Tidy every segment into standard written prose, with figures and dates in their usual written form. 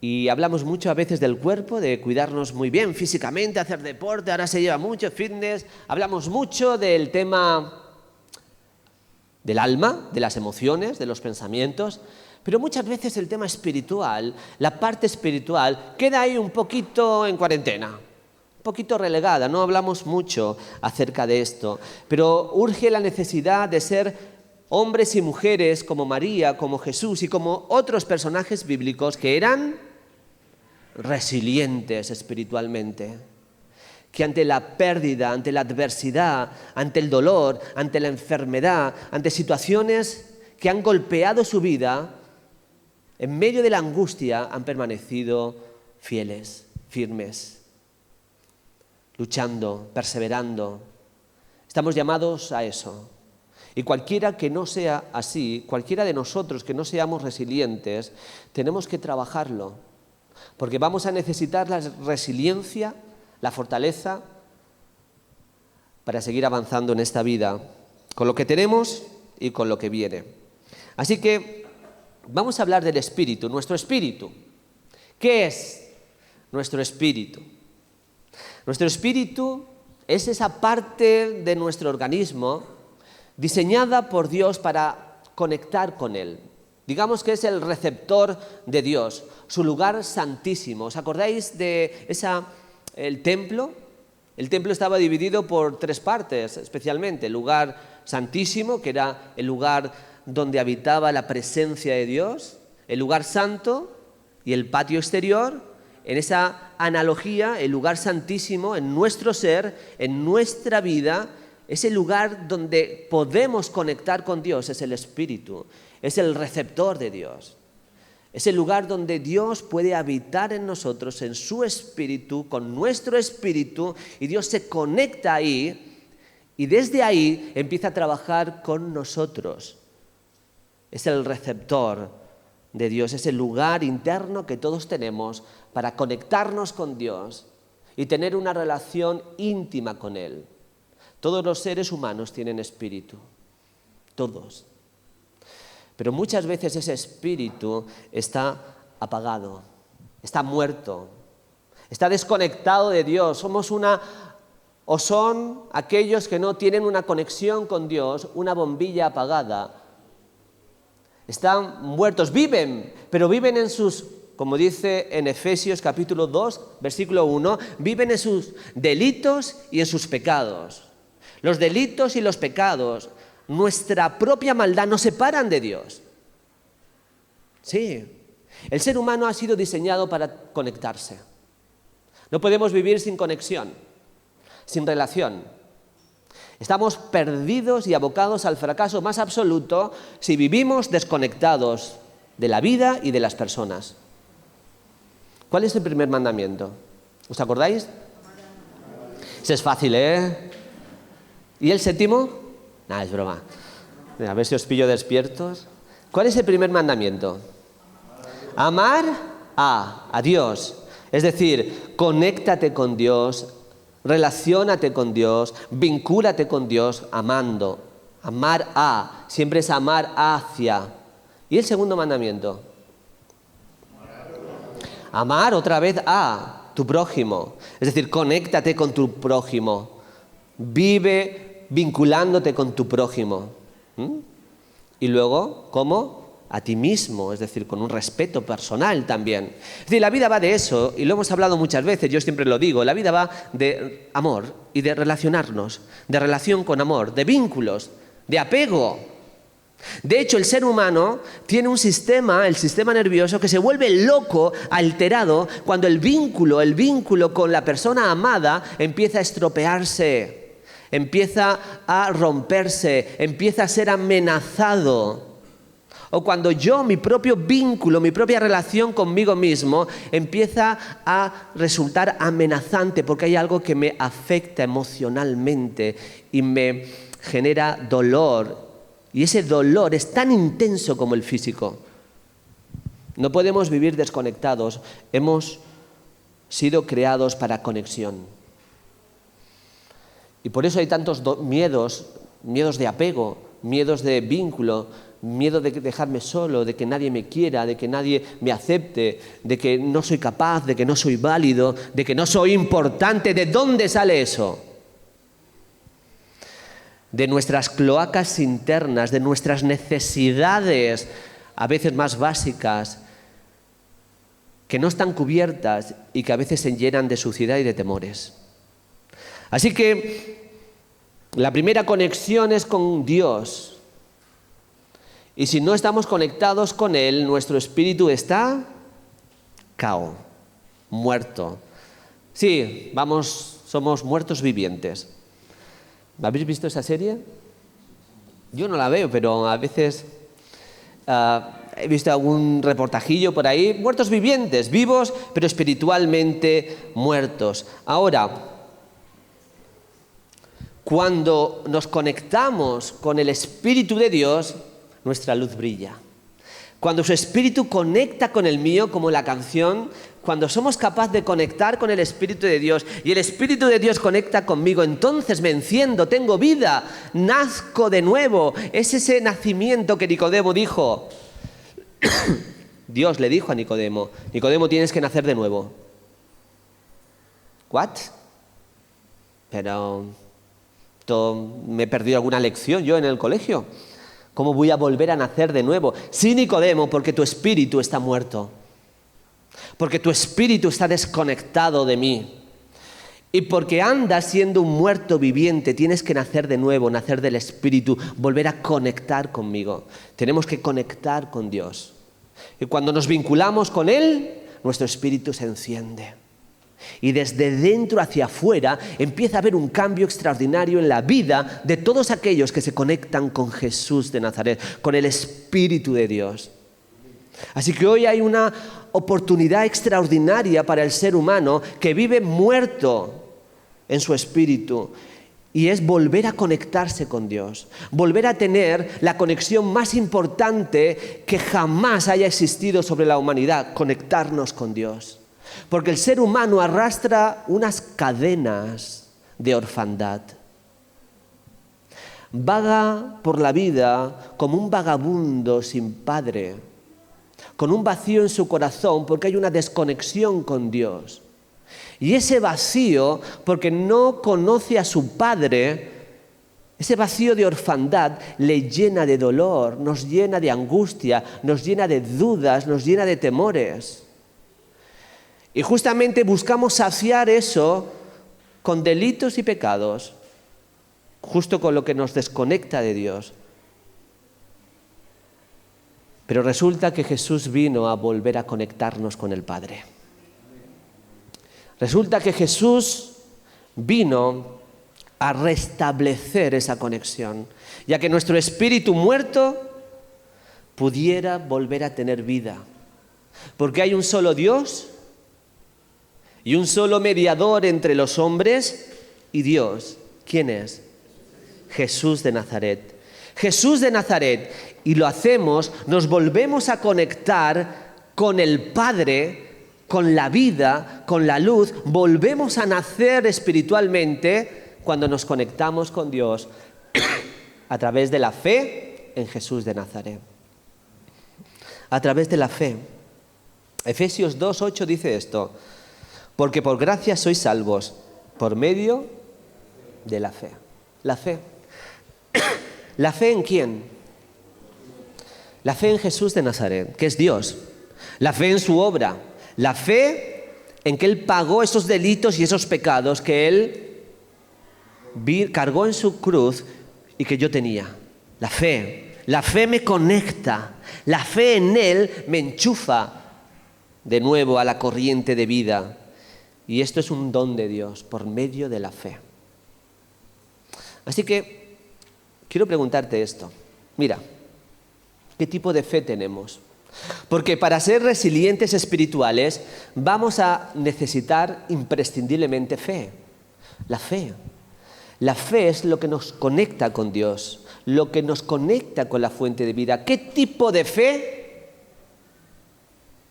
Y hablamos mucho a veces del cuerpo, de cuidarnos muy bien físicamente, hacer deporte, ahora se lleva mucho fitness. Hablamos mucho del tema del alma, de las emociones, de los pensamientos, pero muchas veces el tema espiritual, la parte espiritual, queda ahí un poquito en cuarentena, un poquito relegada, no hablamos mucho acerca de esto, pero urge la necesidad de ser hombres y mujeres como María, como Jesús y como otros personajes bíblicos que eran resilientes espiritualmente, que ante la pérdida, ante la adversidad, ante el dolor, ante la enfermedad, ante situaciones que han golpeado su vida, en medio de la angustia han permanecido fieles, firmes, luchando, perseverando. Estamos llamados a eso. Y cualquiera que no sea así, cualquiera de nosotros que no seamos resilientes, tenemos que trabajarlo, porque vamos a necesitar la resiliencia, la fortaleza para seguir avanzando en esta vida, con lo que tenemos y con lo que viene. Así que vamos a hablar del espíritu, nuestro espíritu. ¿Qué es nuestro espíritu? Nuestro espíritu es esa parte de nuestro organismo diseñada por Dios para conectar con Él. Digamos que es el receptor de Dios, su lugar santísimo. ¿Os acordáis de el templo? El templo estaba dividido por 3 partes, especialmente. El lugar santísimo, que era el lugar donde habitaba la presencia de Dios, el lugar santo y el patio exterior. En esa analogía, el lugar santísimo en nuestro ser, en nuestra vida, ese lugar donde podemos conectar con Dios es el Espíritu, es el receptor de Dios. Es el lugar donde Dios puede habitar en nosotros, en su espíritu, con nuestro espíritu, y Dios se conecta ahí y desde ahí empieza a trabajar con nosotros. Es el receptor de Dios, es el lugar interno que todos tenemos para conectarnos con Dios y tener una relación íntima con Él. Todos los seres humanos tienen espíritu, todos. Pero muchas veces ese espíritu está apagado, está muerto, está desconectado de Dios. O son aquellos que no tienen una conexión con Dios, una bombilla apagada. Están muertos, viven, pero viven en sus, como dice en Efesios capítulo 2, versículo 1, viven en sus delitos y en sus pecados. Los delitos y los pecados, nuestra propia maldad, nos separan de Dios. Sí, el ser humano ha sido diseñado para conectarse. No podemos vivir sin conexión, sin relación. Estamos perdidos y abocados al fracaso más absoluto si vivimos desconectados de la vida y de las personas. ¿Cuál es el primer mandamiento? ¿Os acordáis? Ese es fácil, ¿eh? ¿Y el séptimo? Nada, es broma. A ver si os pillo despiertos. ¿Cuál es el primer mandamiento? Amar a Dios. Es decir, conéctate con Dios, relaciónate con Dios, vincúlate con Dios amando. Amar a, siempre es amar hacia. ¿Y el segundo mandamiento? Amar otra vez a tu prójimo. Es decir, conéctate con tu prójimo. Vive vinculándote con tu prójimo. Y luego, ¿cómo? A ti mismo, es decir, con un respeto personal también. Es decir, la vida va de eso, y lo hemos hablado muchas veces, yo siempre lo digo, la vida va de amor y de relacionarnos, de relación con amor, de vínculos, de apego. De hecho, el ser humano tiene un sistema, el sistema nervioso, que se vuelve loco, alterado, cuando el vínculo con la persona amada empieza a estropearse. Empieza a romperse, empieza a ser amenazado. O cuando mi propio vínculo, mi propia relación conmigo mismo empieza a resultar amenazante porque hay algo que me afecta emocionalmente y me genera dolor. Y ese dolor es tan intenso como el físico. No podemos vivir desconectados. Hemos sido creados para conexión. Y por eso hay tantos miedos de apego, miedos de vínculo, miedo de dejarme solo, de que nadie me quiera, de que nadie me acepte, de que no soy capaz, de que no soy válido, de que no soy importante. ¿De dónde sale eso? De nuestras cloacas internas, de nuestras necesidades, a veces más básicas, que no están cubiertas y que a veces se llenan de suciedad y de temores. Así que la primera conexión es con Dios. Y si no estamos conectados con Él, nuestro espíritu está cao, muerto. Sí, somos muertos vivientes. ¿Habéis visto esa serie? Yo no la veo, pero a veces he visto algún reportajillo por ahí. Muertos vivientes, vivos, pero espiritualmente muertos. Ahora, cuando nos conectamos con el Espíritu de Dios, nuestra luz brilla. Cuando su espíritu conecta con el mío, como la canción, cuando somos capaces de conectar con el Espíritu de Dios y el Espíritu de Dios conecta conmigo, entonces me enciendo, tengo vida, nazco de nuevo. Es ese nacimiento que Nicodemo dijo. Dios le dijo a Nicodemo, Nicodemo, tienes que nacer de nuevo. ¿What? Pero me he perdido alguna lección yo en el colegio. ¿Cómo voy a volver a nacer de nuevo? Sí, Nicodemo, porque tu espíritu está muerto. Porque tu espíritu está desconectado de mí. Y porque andas siendo un muerto viviente, tienes que nacer de nuevo, nacer del espíritu, volver a conectar conmigo. Tenemos que conectar con Dios. Y cuando nos vinculamos con Él, nuestro espíritu se enciende. Y desde dentro hacia afuera empieza a haber un cambio extraordinario en la vida de todos aquellos que se conectan con Jesús de Nazaret, con el Espíritu de Dios. Así que hoy hay una oportunidad extraordinaria para el ser humano que vive muerto en su espíritu. Y es volver a conectarse con Dios, volver a tener la conexión más importante que jamás haya existido sobre la humanidad, conectarnos con Dios. Porque el ser humano arrastra unas cadenas de orfandad. Vaga por la vida como un vagabundo sin padre, con un vacío en su corazón porque hay una desconexión con Dios. Y ese vacío, porque no conoce a su padre, ese vacío de orfandad le llena de dolor, nos llena de angustia, nos llena de dudas, nos llena de temores. Y justamente buscamos saciar eso con delitos y pecados, justo con lo que nos desconecta de Dios. Pero resulta que Jesús vino a volver a conectarnos con el Padre. Resulta que Jesús vino a restablecer esa conexión, ya que nuestro espíritu muerto pudiera volver a tener vida. Porque hay un solo Dios y un solo mediador entre los hombres y Dios. ¿Quién es? Jesús de Nazaret. Jesús de Nazaret. Y lo hacemos, nos volvemos a conectar con el Padre, con la vida, con la luz. Volvemos a nacer espiritualmente cuando nos conectamos con Dios a través de la fe en Jesús de Nazaret. A través de la fe. Efesios 2:8 dice esto. Porque por gracia sois salvos, por medio de la fe. La fe. ¿La fe en quién? La fe en Jesús de Nazaret, que es Dios. La fe en su obra. La fe en que Él pagó esos delitos y esos pecados que Él cargó en su cruz y que yo tenía. La fe. La fe me conecta. La fe en Él me enchufa de nuevo a la corriente de vida. Y esto es un don de Dios por medio de la fe. Así que quiero preguntarte esto. Mira, ¿qué tipo de fe tenemos? Porque para ser resilientes espirituales vamos a necesitar imprescindiblemente fe. La fe. La fe es lo que nos conecta con Dios, lo que nos conecta con la fuente de vida. ¿Qué tipo de fe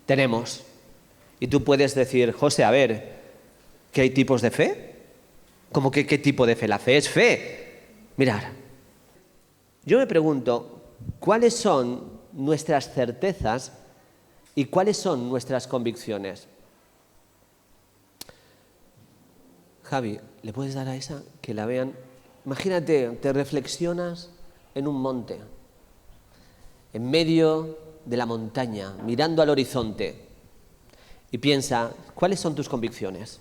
tenemos? Y tú puedes decir, José, a ver, ¿que hay tipos de fe? ¿Cómo que qué tipo de fe? La fe es fe. Mirad, yo me pregunto, ¿cuáles son nuestras certezas y cuáles son nuestras convicciones? Javi, ¿le puedes dar a esa? Que la vean. Imagínate, te reflexionas en un monte, en medio de la montaña, mirando al horizonte, y piensa, ¿cuáles son tus convicciones?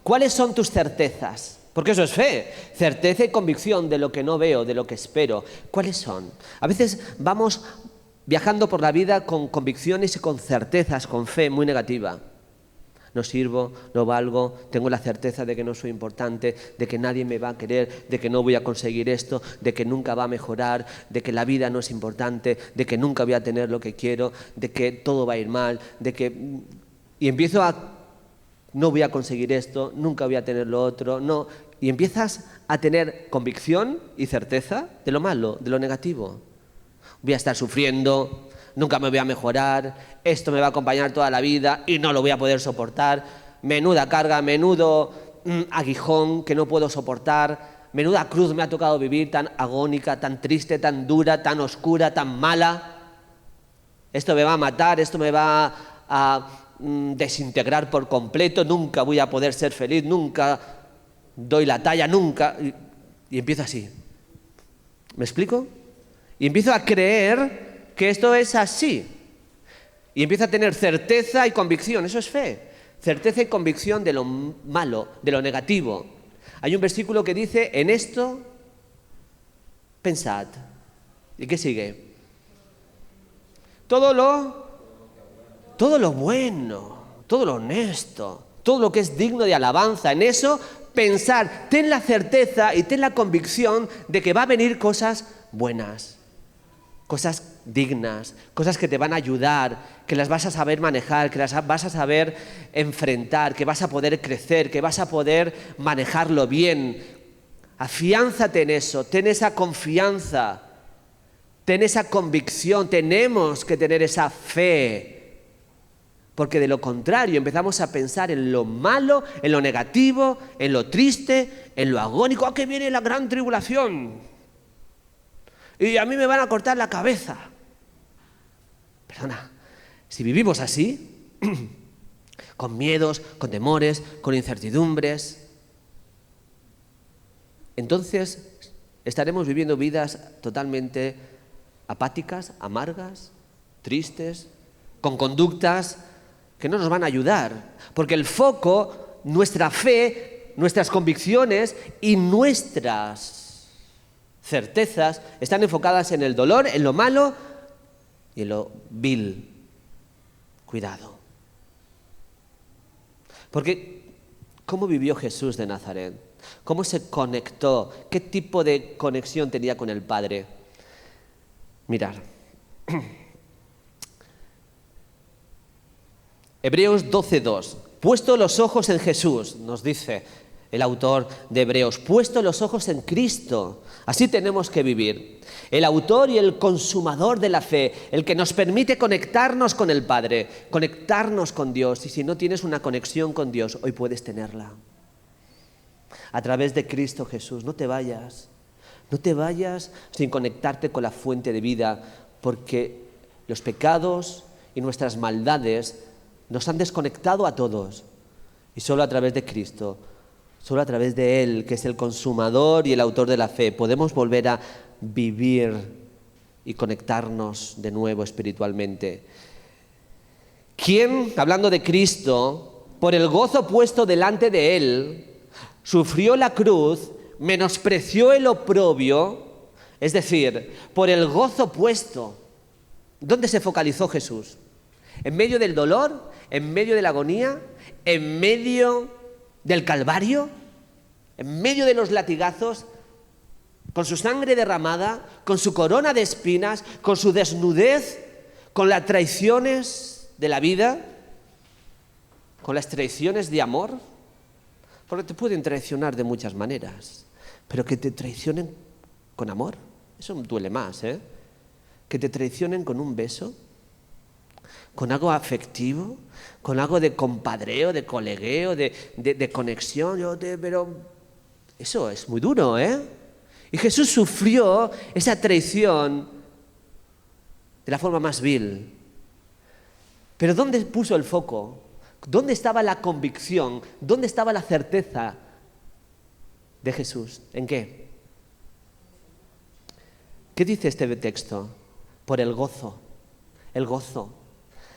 ¿Cuáles son tus certezas? Porque eso es fe, certeza y convicción de lo que no veo, de lo que espero. ¿Cuáles son? A veces vamos viajando por la vida con convicciones y con certezas, con fe muy negativa. No sirvo, no valgo, tengo la certeza de que no soy importante, de que nadie me va a querer, de que no voy a conseguir esto, de que nunca va a mejorar, de que la vida no es importante, de que nunca voy a tener lo que quiero, de que todo va a ir mal, de que... Y empiezo a... No voy a conseguir esto, nunca voy a tener lo otro, no. Y empiezas a tener convicción y certeza de lo malo, de lo negativo. Voy a estar sufriendo, nunca me voy a mejorar, esto me va a acompañar toda la vida y no lo voy a poder soportar. Menuda carga, menudo aguijón que no puedo soportar. Menuda cruz me ha tocado vivir, tan agónica, tan triste, tan dura, tan oscura, tan mala. Esto me va a matar, esto me va a desintegrar por completo, nunca voy a poder ser feliz, nunca doy la talla, nunca... Y empiezo así. ¿Me explico? Y empiezo a creer que esto es así. Y empiezo a tener certeza y convicción, eso es fe. Certeza y convicción de lo malo, de lo negativo. Hay un versículo que dice, en esto pensad. ¿Y qué sigue? Todo lo bueno, todo lo honesto, todo lo que es digno de alabanza, en eso pensar, ten la certeza y ten la convicción de que va a venir cosas buenas, cosas dignas, cosas que te van a ayudar, que las vas a saber manejar, que las vas a saber enfrentar, que vas a poder crecer, que vas a poder manejarlo bien. Afiánzate en eso, ten esa confianza, ten esa convicción, tenemos que tener esa fe. Porque de lo contrario empezamos a pensar en lo malo, en lo negativo, en lo triste, en lo agónico. ¡Ah, que viene la gran tribulación! Y a mí me van a cortar la cabeza. Perdona, si vivimos así, con miedos, con temores, con incertidumbres, entonces estaremos viviendo vidas totalmente apáticas, amargas, tristes, con conductas que no nos van a ayudar, porque el foco, nuestra fe, nuestras convicciones y nuestras certezas están enfocadas en el dolor, en lo malo y en lo vil. Cuidado. Porque, ¿cómo vivió Jesús de Nazaret? ¿Cómo se conectó? ¿Qué tipo de conexión tenía con el Padre? Mirad. Hebreos 12:2. Puesto los ojos en Jesús, nos dice el autor de Hebreos, puesto los ojos en Cristo. Así tenemos que vivir. El autor y el consumador de la fe, el que nos permite conectarnos con el Padre, conectarnos con Dios. Y si no tienes una conexión con Dios, hoy puedes tenerla. A través de Cristo Jesús. No te vayas. No te vayas sin conectarte con la fuente de vida, porque los pecados y nuestras maldades nos han desconectado a todos. Y solo a través de Cristo, solo a través de Él, que es el consumador y el autor de la fe, podemos volver a vivir y conectarnos de nuevo espiritualmente. ¿Quién, hablando de Cristo, por el gozo puesto delante de Él, sufrió la cruz, menospreció el oprobio? Es decir, por el gozo puesto. ¿Dónde se focalizó Jesús? ¿En medio del dolor? ¿En medio de la agonía? ¿En medio del Calvario? ¿En medio de los latigazos? ¿Con su sangre derramada? ¿Con su corona de espinas? ¿Con su desnudez? ¿Con las traiciones de la vida? ¿Con las traiciones de amor? Porque te pueden traicionar de muchas maneras, pero que te traicionen con amor, eso duele más, ¿eh? Que te traicionen con un beso, con algo afectivo, con algo de compadreo, de colegueo, de conexión, pero eso es muy duro, ¿eh? Y Jesús sufrió esa traición de la forma más vil. Pero ¿dónde puso el foco? ¿Dónde estaba la convicción? ¿Dónde estaba la certeza de Jesús? ¿En qué? ¿Qué dice este texto? Por el gozo, el gozo,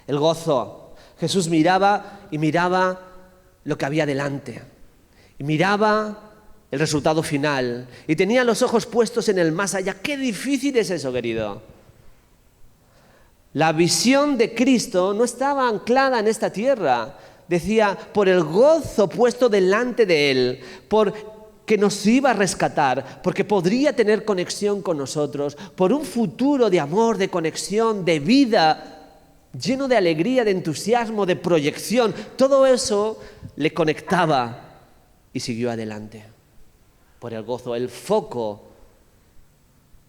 el gozo. Jesús miraba y miraba lo que había delante. Y miraba el resultado final. Y tenía los ojos puestos en el más allá. ¡Qué difícil es eso, querido! La visión de Cristo no estaba anclada en esta tierra. Decía, por el gozo puesto delante de Él, porque nos iba a rescatar, porque podría tener conexión con nosotros, por un futuro de amor, de conexión, de vida, lleno de alegría, de entusiasmo, de proyección. Todo eso le conectaba y siguió adelante. Por el gozo, el foco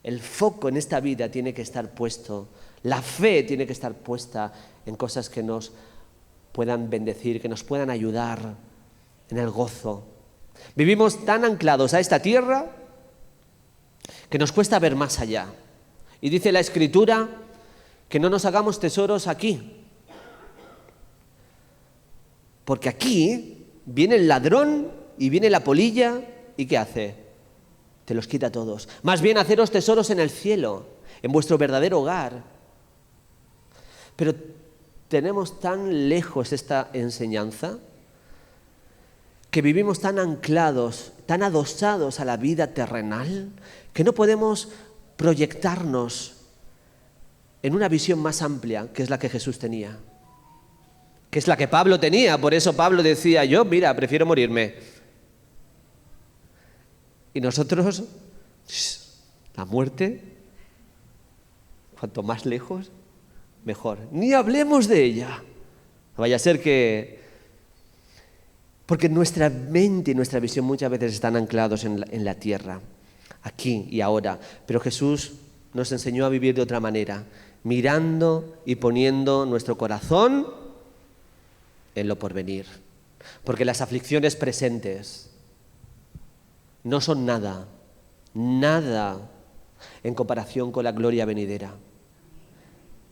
en esta vida tiene que estar puesto. La fe tiene que estar puesta en cosas que nos puedan bendecir, que nos puedan ayudar en el gozo. Vivimos tan anclados a esta tierra que nos cuesta ver más allá. Y dice la Escritura que no nos hagamos tesoros aquí. Porque aquí viene el ladrón y viene la polilla y ¿qué hace? Te los quita todos. Más bien haceros tesoros en el cielo, en vuestro verdadero hogar. Pero tenemos tan lejos esta enseñanza que vivimos tan anclados, tan adosados a la vida terrenal, que no podemos proyectarnos en una visión más amplia, que es la que Jesús tenía, que es la que Pablo tenía. Por eso Pablo decía, yo, mira, prefiero morirme. Y nosotros, la muerte, cuanto más lejos, mejor. Ni hablemos de ella. No vaya a ser que... Porque nuestra mente y nuestra visión muchas veces están anclados en la tierra, aquí y ahora. Pero Jesús nos enseñó a vivir de otra manera, mirando y poniendo nuestro corazón en lo porvenir. Porque las aflicciones presentes no son nada, nada en comparación con la gloria venidera.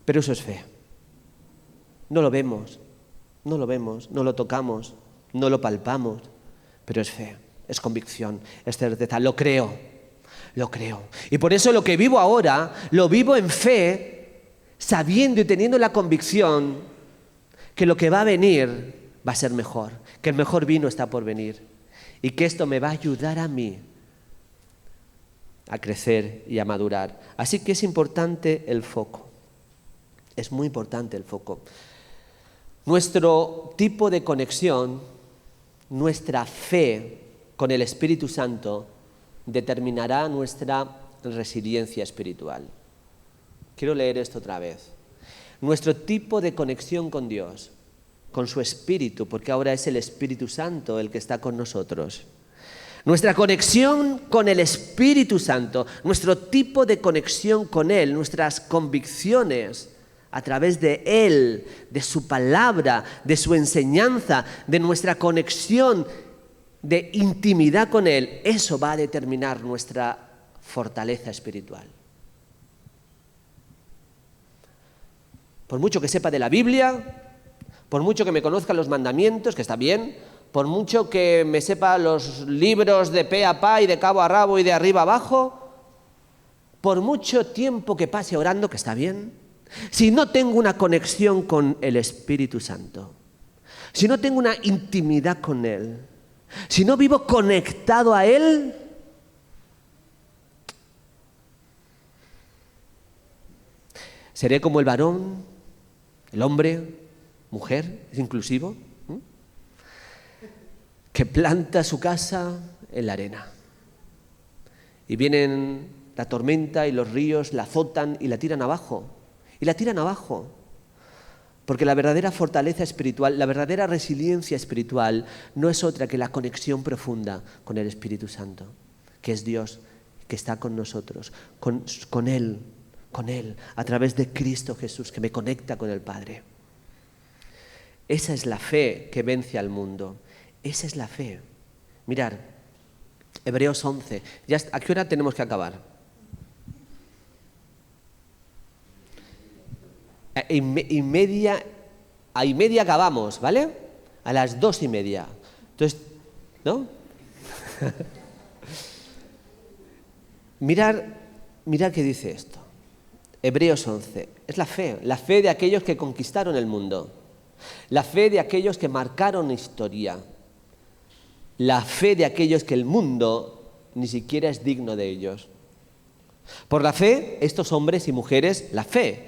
Pero eso es fe. No lo vemos, no lo tocamos, no lo palpamos, pero es fe, es convicción, es certeza. Lo creo. Y por eso lo que vivo ahora, lo vivo en fe, sabiendo y teniendo la convicción que lo que va a venir va a ser mejor, que el mejor vino está por venir y que esto me va a ayudar a mí a crecer y a madurar. Así que es importante el foco. Es muy importante el foco. Nuestro tipo de conexión, nuestra fe con el Espíritu Santo determinará nuestra resiliencia espiritual. Quiero leer esto otra vez. Nuestro tipo de conexión con Dios, con su Espíritu, porque ahora es el Espíritu Santo el que está con nosotros. Nuestra conexión con el Espíritu Santo, nuestro tipo de conexión con Él, nuestras convicciones a través de Él, de su palabra, de su enseñanza, de nuestra conexión de intimidad con Él, eso va a determinar nuestra fortaleza espiritual. Por mucho que sepa de la Biblia, por mucho que me conozca los mandamientos, que está bien, por mucho que me sepa los libros de pe a pa y de cabo a rabo y de arriba a abajo, por mucho tiempo que pase orando, que está bien, si no tengo una conexión con el Espíritu Santo, si no tengo una intimidad con Él, si no vivo conectado a Él, seré como el varón, el hombre, mujer, es inclusivo, que planta su casa en la arena. Y vienen la tormenta y los ríos, la azotan y la tiran abajo. Y la tiran abajo. Porque la verdadera fortaleza espiritual, la verdadera resiliencia espiritual no es otra que la conexión profunda con el Espíritu Santo, que es Dios, que está con nosotros, con Él, a través de Cristo Jesús, que me conecta con el Padre. Esa es la fe que vence al mundo. Esa es la fe. Mirad, Hebreos 11. ¿A qué hora tenemos que acabar? A y media acabamos, ¿vale? A las 2:30. Entonces, ¿no? Mirad qué dice esto. Hebreos 11. Es la fe de aquellos que conquistaron el mundo, la fe de aquellos que marcaron historia, la fe de aquellos que el mundo ni siquiera es digno de ellos. Por la fe, estos hombres y mujeres, ¿la fe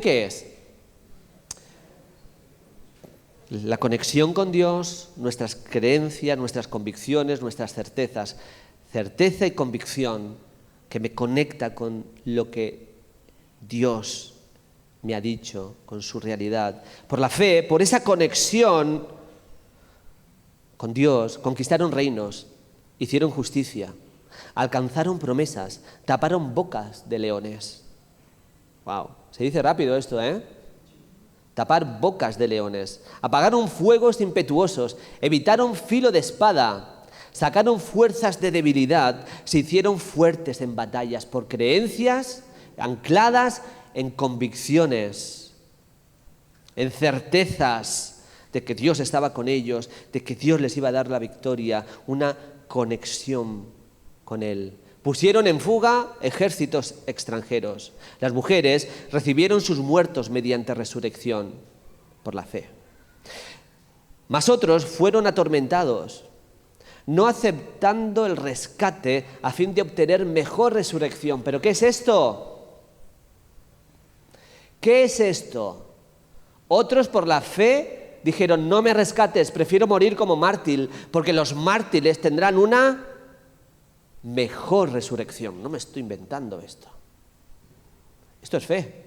qué es? La conexión con Dios, nuestras creencias, nuestras convicciones, nuestras certezas. Certeza y convicción que me conecta con lo que Dios me ha dicho, con su realidad. Por la fe, por esa conexión con Dios, conquistaron reinos, hicieron justicia, alcanzaron promesas, taparon bocas de leones. ¡Wow! Se dice rápido esto, ¿eh? Tapar bocas de leones, apagaron fuegos impetuosos, evitaron filo de espada, sacaron fuerzas de debilidad, se hicieron fuertes en batallas por creencias ancladas en convicciones, en certezas de que Dios estaba con ellos, de que Dios les iba a dar la victoria, una conexión con Él. Pusieron en fuga ejércitos extranjeros. Las mujeres recibieron sus muertos mediante resurrección por la fe. Mas otros fueron atormentados, no aceptando el rescate a fin de obtener mejor resurrección. ¿Pero qué es esto? ¿Qué es esto? Otros por la fe dijeron, no me rescates, prefiero morir como mártir, porque los mártires tendrán una mejor resurrección. No me estoy inventando esto. Esto es fe,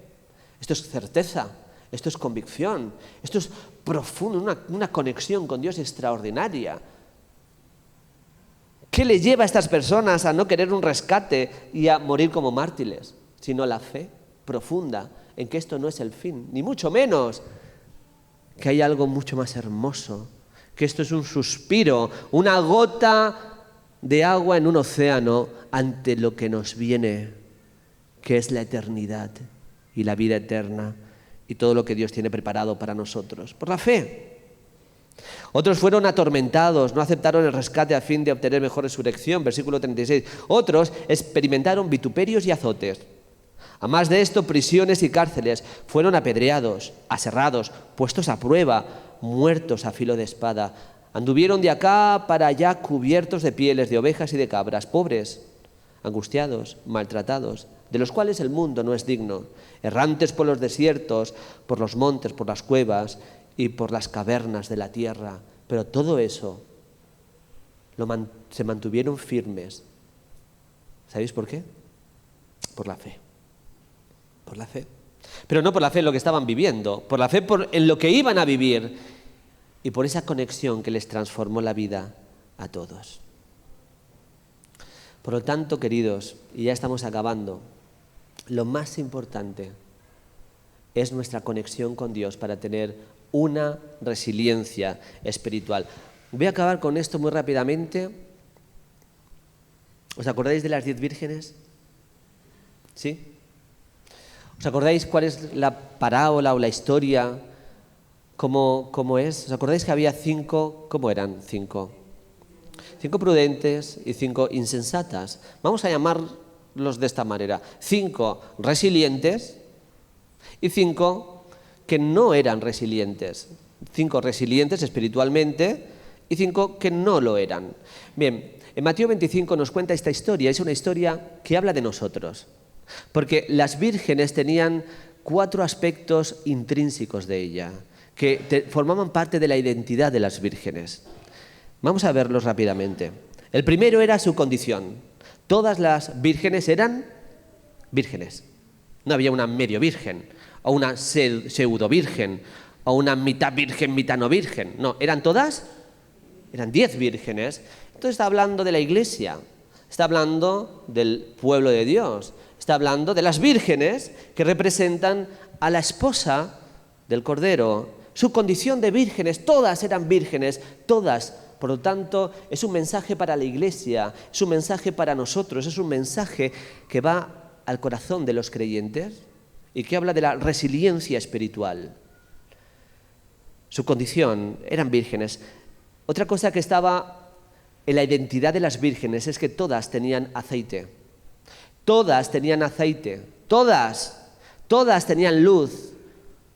esto es certeza, esto es convicción, esto es profundo, una conexión con Dios extraordinaria. ¿Qué le lleva a estas personas a no querer un rescate y a morir como mártires? Sino la fe profunda en que esto no es el fin, ni mucho menos, que hay algo mucho más hermoso, que esto es un suspiro, una gota de agua en un océano ante lo que nos viene, que es la eternidad y la vida eterna y todo lo que Dios tiene preparado para nosotros, por la fe. Otros fueron atormentados, no aceptaron el rescate a fin de obtener mejor resurrección, versículo 36. Otros experimentaron vituperios y azotes. A más de esto, prisiones y cárceles, fueron apedreados, aserrados, puestos a prueba, muertos a filo de espada. Anduvieron de acá para allá cubiertos de pieles de ovejas y de cabras, pobres, angustiados, maltratados, de los cuales el mundo no es digno, errantes por los desiertos, por los montes, por las cuevas y por las cavernas de la tierra. Pero todo eso se mantuvieron firmes. ¿Sabéis por qué? Por la fe. Por la fe. Pero no por la fe en lo que estaban viviendo, por la fe en lo que iban a vivir. Y por esa conexión que les transformó la vida a todos. Por lo tanto, queridos, y ya estamos acabando, lo más importante es nuestra conexión con Dios para tener una resiliencia espiritual. Voy a acabar con esto muy rápidamente. ¿Os acordáis de las 10 vírgenes? ¿Sí? ¿Os acordáis cuál es la parábola o la historia? ¿Cómo es? ¿Os acordáis que había 5? ¿Cómo eran 5? 5 prudentes y 5 insensatas. Vamos a llamarlos de esta manera. 5 resilientes y 5 que no eran resilientes. 5 resilientes espiritualmente y 5 que no lo eran. Bien, en Mateo 25 nos cuenta esta historia. Es una historia que habla de nosotros. Porque las vírgenes tenían 4 aspectos intrínsecos de ella, que formaban parte de la identidad de las vírgenes. Vamos a verlos rápidamente. El primero era su condición. Todas las vírgenes eran vírgenes. No había una medio virgen, o una pseudo virgen, o una mitad virgen, mitad no virgen. No, eran 10 vírgenes. Entonces está hablando de la iglesia, está hablando del pueblo de Dios, está hablando de las vírgenes que representan a la esposa del Cordero. Su condición de vírgenes, todas eran vírgenes, todas. Por lo tanto, es un mensaje para la iglesia, es un mensaje para nosotros, es un mensaje que va al corazón de los creyentes, y que habla de la resiliencia espiritual. Su condición, eran vírgenes. Otra cosa que estaba en la identidad de las vírgenes es que todas tenían aceite. Todas tenían aceite. Todas tenían luz.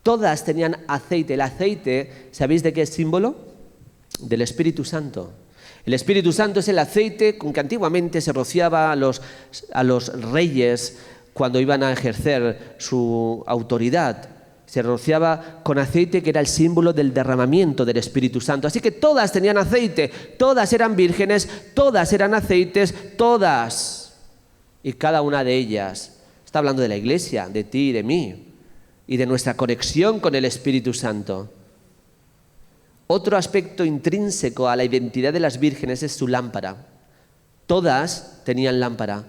Todas tenían aceite. El aceite, ¿sabéis de qué es símbolo? Del Espíritu Santo. El Espíritu Santo es el aceite con que antiguamente se rociaba a los reyes cuando iban a ejercer su autoridad. Se rociaba con aceite que era el símbolo del derramamiento del Espíritu Santo. Así que todas tenían aceite, todas eran vírgenes, todas eran aceites, todas. Y cada una de ellas está hablando de la iglesia, de ti y de mí, y de nuestra conexión con el Espíritu Santo. Otro aspecto intrínseco a la identidad de las vírgenes es su lámpara. Todas tenían lámpara.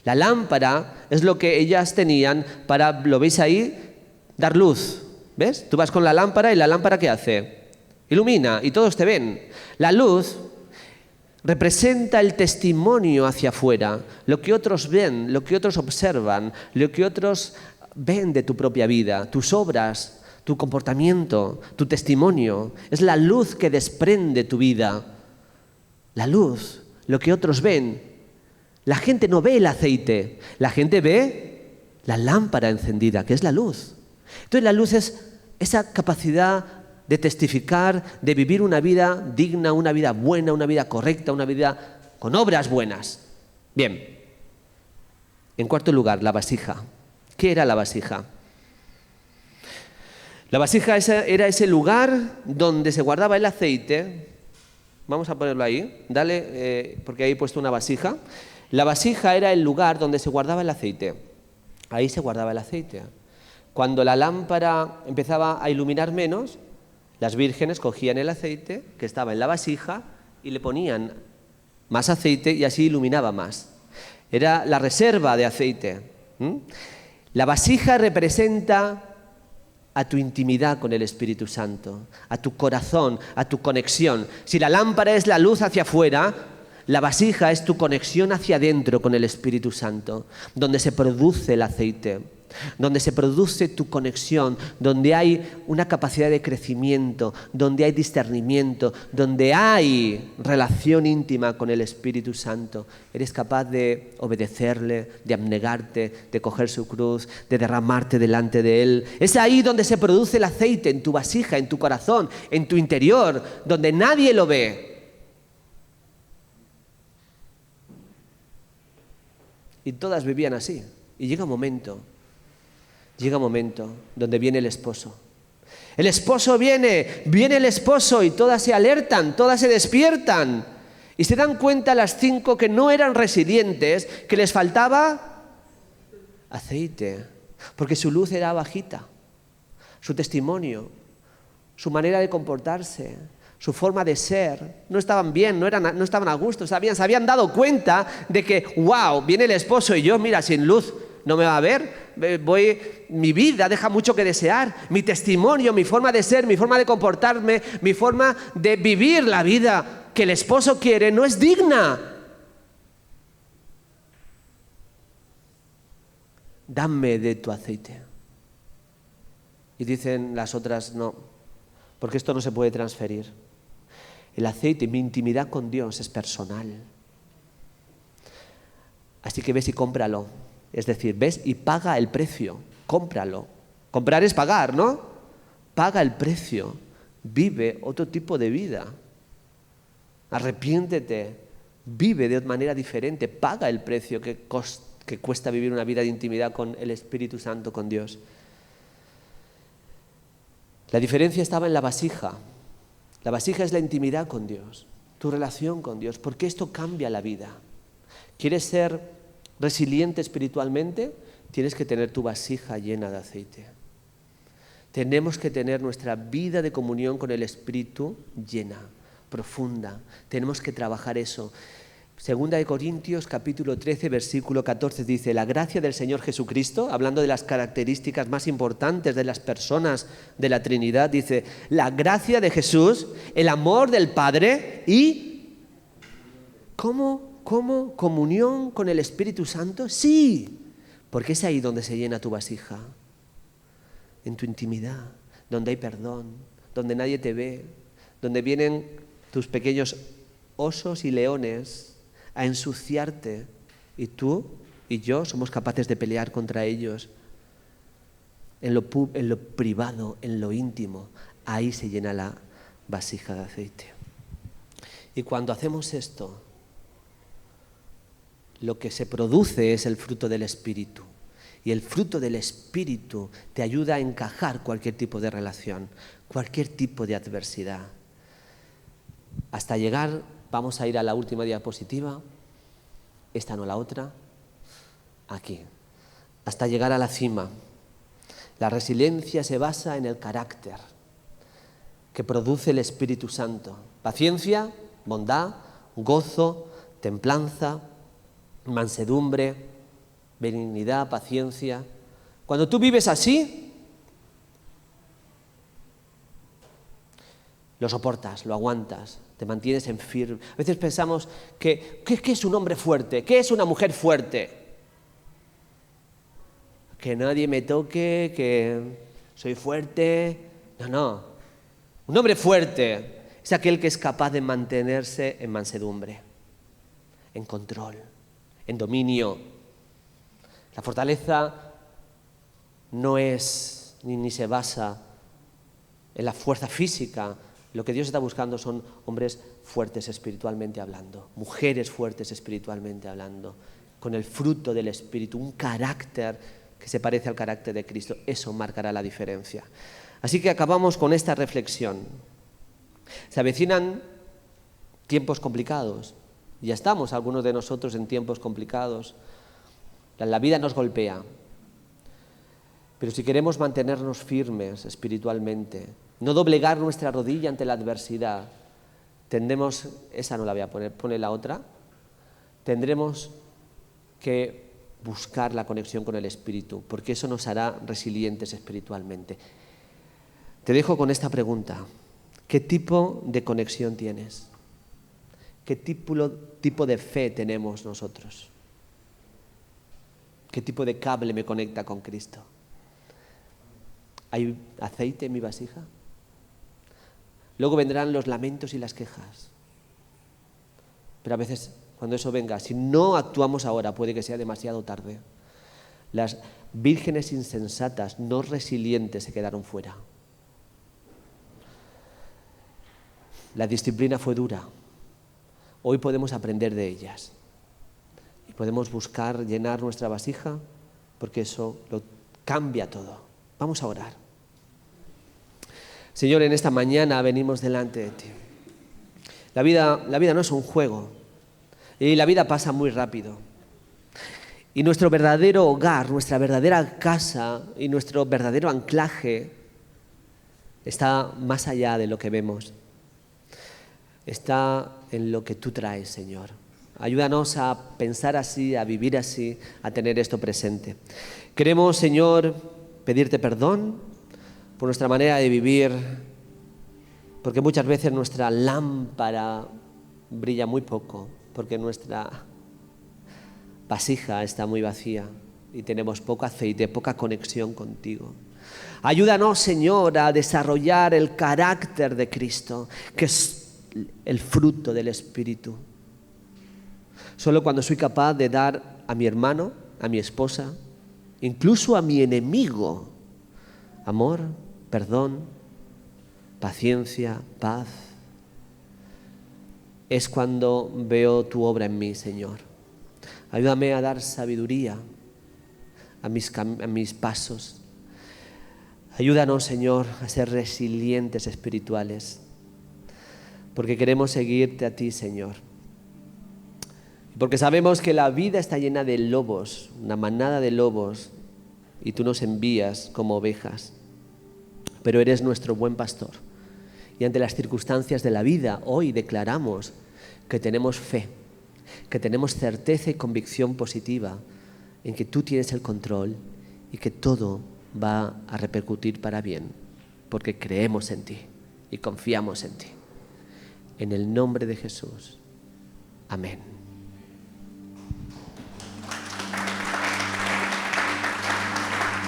La lámpara es lo que ellas tenían para, ¿lo veis ahí? Dar luz. ¿Ves? Tú vas con la lámpara y la lámpara ¿qué hace? Ilumina y todos te ven. La luz representa el testimonio hacia afuera, lo que otros ven, lo que otros observan, lo que otros ven de tu propia vida, tus obras, tu comportamiento, tu testimonio. Es la luz que desprende tu vida. La luz, lo que otros ven. La gente no ve el aceite, la gente ve la lámpara encendida, que es la luz. Entonces la luz es esa capacidad de testificar, de vivir una vida digna, una vida buena, una vida correcta, una vida con obras buenas. Bien. En cuarto lugar, la vasija. ¿Qué era la vasija? La vasija era ese lugar donde se guardaba el aceite. Vamos a ponerlo ahí. Dale, porque ahí he puesto una vasija. La vasija era el lugar donde se guardaba el aceite. Ahí se guardaba el aceite. Cuando la lámpara empezaba a iluminar menos, las vírgenes cogían el aceite que estaba en la vasija y le ponían más aceite y así iluminaba más. Era la reserva de aceite. La vasija representa a tu intimidad con el Espíritu Santo, a tu corazón, a tu conexión. Si la lámpara es la luz hacia afuera, la vasija es tu conexión hacia adentro con el Espíritu Santo, donde se produce el aceite, donde se produce tu conexión, donde hay una capacidad de crecimiento, donde hay discernimiento, donde hay relación íntima con el Espíritu Santo. Eres capaz de obedecerle, de abnegarte, de coger su cruz, de derramarte delante de Él. Es ahí donde se produce el aceite, en tu vasija, en tu corazón, en tu interior, donde nadie lo ve. Y todas vivían así. Y llega un momento donde viene el esposo. El esposo viene el esposo y todas se alertan, todas se despiertan. Y se dan cuenta las 5 que no eran resilientes, que les faltaba aceite. Porque su luz era bajita. Su testimonio, su manera de comportarse, su forma de ser, no estaban bien, no estaban a gusto, se habían dado cuenta de que, wow, viene el esposo y yo, mira, sin luz no me va a ver, mi vida deja mucho que desear, mi testimonio, mi forma de ser, mi forma de comportarme, mi forma de vivir la vida que el esposo quiere no es digna. Dame de tu aceite. Y dicen las otras, no, porque esto no se puede transferir. El aceite, mi intimidad con Dios es personal. Así que ves y cómpralo. Es decir, ves y paga el precio. Cómpralo. Comprar es pagar, ¿no? Paga el precio. Vive otro tipo de vida. Arrepiéntete. Vive de manera diferente. Paga el precio que cuesta vivir una vida de intimidad con el Espíritu Santo, con Dios. La diferencia estaba en la vasija. La vasija es la intimidad con Dios, tu relación con Dios, porque esto cambia la vida. ¿Quieres ser resiliente espiritualmente? Tienes que tener tu vasija llena de aceite. Tenemos que tener nuestra vida de comunión con el Espíritu llena, profunda. Tenemos que trabajar eso. Segunda de Corintios, capítulo 13, versículo 14, dice: la gracia del Señor Jesucristo, hablando de las características más importantes de las personas de la Trinidad, dice: la gracia de Jesús, el amor del Padre y... ¿Cómo? ¿Comunión con el Espíritu Santo? Sí, porque es ahí donde se llena tu vasija. en tu intimidad, donde hay perdón, donde nadie te ve, donde vienen tus pequeños osos y leones a ensuciarte, y tú y yo somos capaces de pelear contra ellos. En lo privado, en lo íntimo, ahí se llena la vasija de aceite. Y cuando hacemos esto, lo que se produce es el fruto del Espíritu. Y el fruto del Espíritu te ayuda a encajar cualquier tipo de relación, cualquier tipo de adversidad. Hasta llegar, vamos a ir a la última diapositiva, esta no la otra, aquí, hasta llegar a la cima. La resiliencia se basa en el carácter que produce el Espíritu Santo. Paciencia, bondad, gozo, templanza, mansedumbre, benignidad, paciencia. Cuando tú vives así, lo soportas, lo aguantas, te mantienes en firme. A veces pensamos ¿qué es un hombre fuerte? ¿Qué es una mujer fuerte? Que nadie me toque, que soy fuerte. No. Un hombre fuerte es aquel que es capaz de mantenerse en mansedumbre, en control, en dominio. La fortaleza no es ni se basa en la fuerza física. Lo que Dios está buscando son hombres fuertes espiritualmente hablando, mujeres fuertes espiritualmente hablando, con el fruto del Espíritu, un carácter que se parece al carácter de Cristo. Eso marcará la diferencia. Así que acabamos con esta reflexión. Se avecinan tiempos complicados. Ya estamos, algunos de nosotros, en tiempos complicados. La vida nos golpea. Pero si queremos mantenernos firmes espiritualmente, no doblegar nuestra rodilla ante la adversidad, tendremos, esa no la voy a poner, pone la otra, tendremos que buscar la conexión con el Espíritu, porque eso nos hará resilientes espiritualmente. Te dejo con esta pregunta. ¿Qué tipo de conexión tienes? ¿Qué tipo de fe tenemos nosotros? ¿Qué tipo de cable me conecta con Cristo? ¿Hay aceite en mi vasija? Luego vendrán los lamentos y las quejas. Pero a veces, cuando eso venga, si no actuamos ahora, puede que sea demasiado tarde. Las vírgenes insensatas, no resilientes, se quedaron fuera. La disciplina fue dura. Hoy podemos aprender de ellas. Y podemos buscar llenar nuestra vasija, porque eso lo cambia todo. Vamos a orar. Señor, en esta mañana venimos delante de ti. La vida no es un juego. Y la vida pasa muy rápido. Y nuestro verdadero hogar, nuestra verdadera casa y nuestro verdadero anclaje está más allá de lo que vemos. Está en lo que tú traes, Señor. Ayúdanos a pensar así, a vivir así, a tener esto presente. Queremos, Señor, pedirte perdón por nuestra manera de vivir, porque muchas veces nuestra lámpara brilla muy poco, porque nuestra vasija está muy vacía y tenemos poco aceite, poca conexión contigo. Ayúdanos, Señor, a desarrollar el carácter de Cristo, que es el fruto del Espíritu. Solo cuando soy capaz de dar a mi hermano, a mi esposa, incluso a mi enemigo, amor, perdón, paciencia, paz, es cuando veo tu obra en mí, Señor. Ayúdame a dar sabiduría a mis pasos. Ayúdanos, Señor, a ser resilientes espirituales, porque queremos seguirte a ti, Señor. Porque sabemos que la vida está llena de lobos, una manada de lobos, y tú nos envías como ovejas. Pero eres nuestro buen pastor. Y ante las circunstancias de la vida, hoy declaramos que tenemos fe, que tenemos certeza y convicción positiva en que tú tienes el control y que todo va a repercutir para bien, porque creemos en ti y confiamos en ti. En el nombre de Jesús. Amén.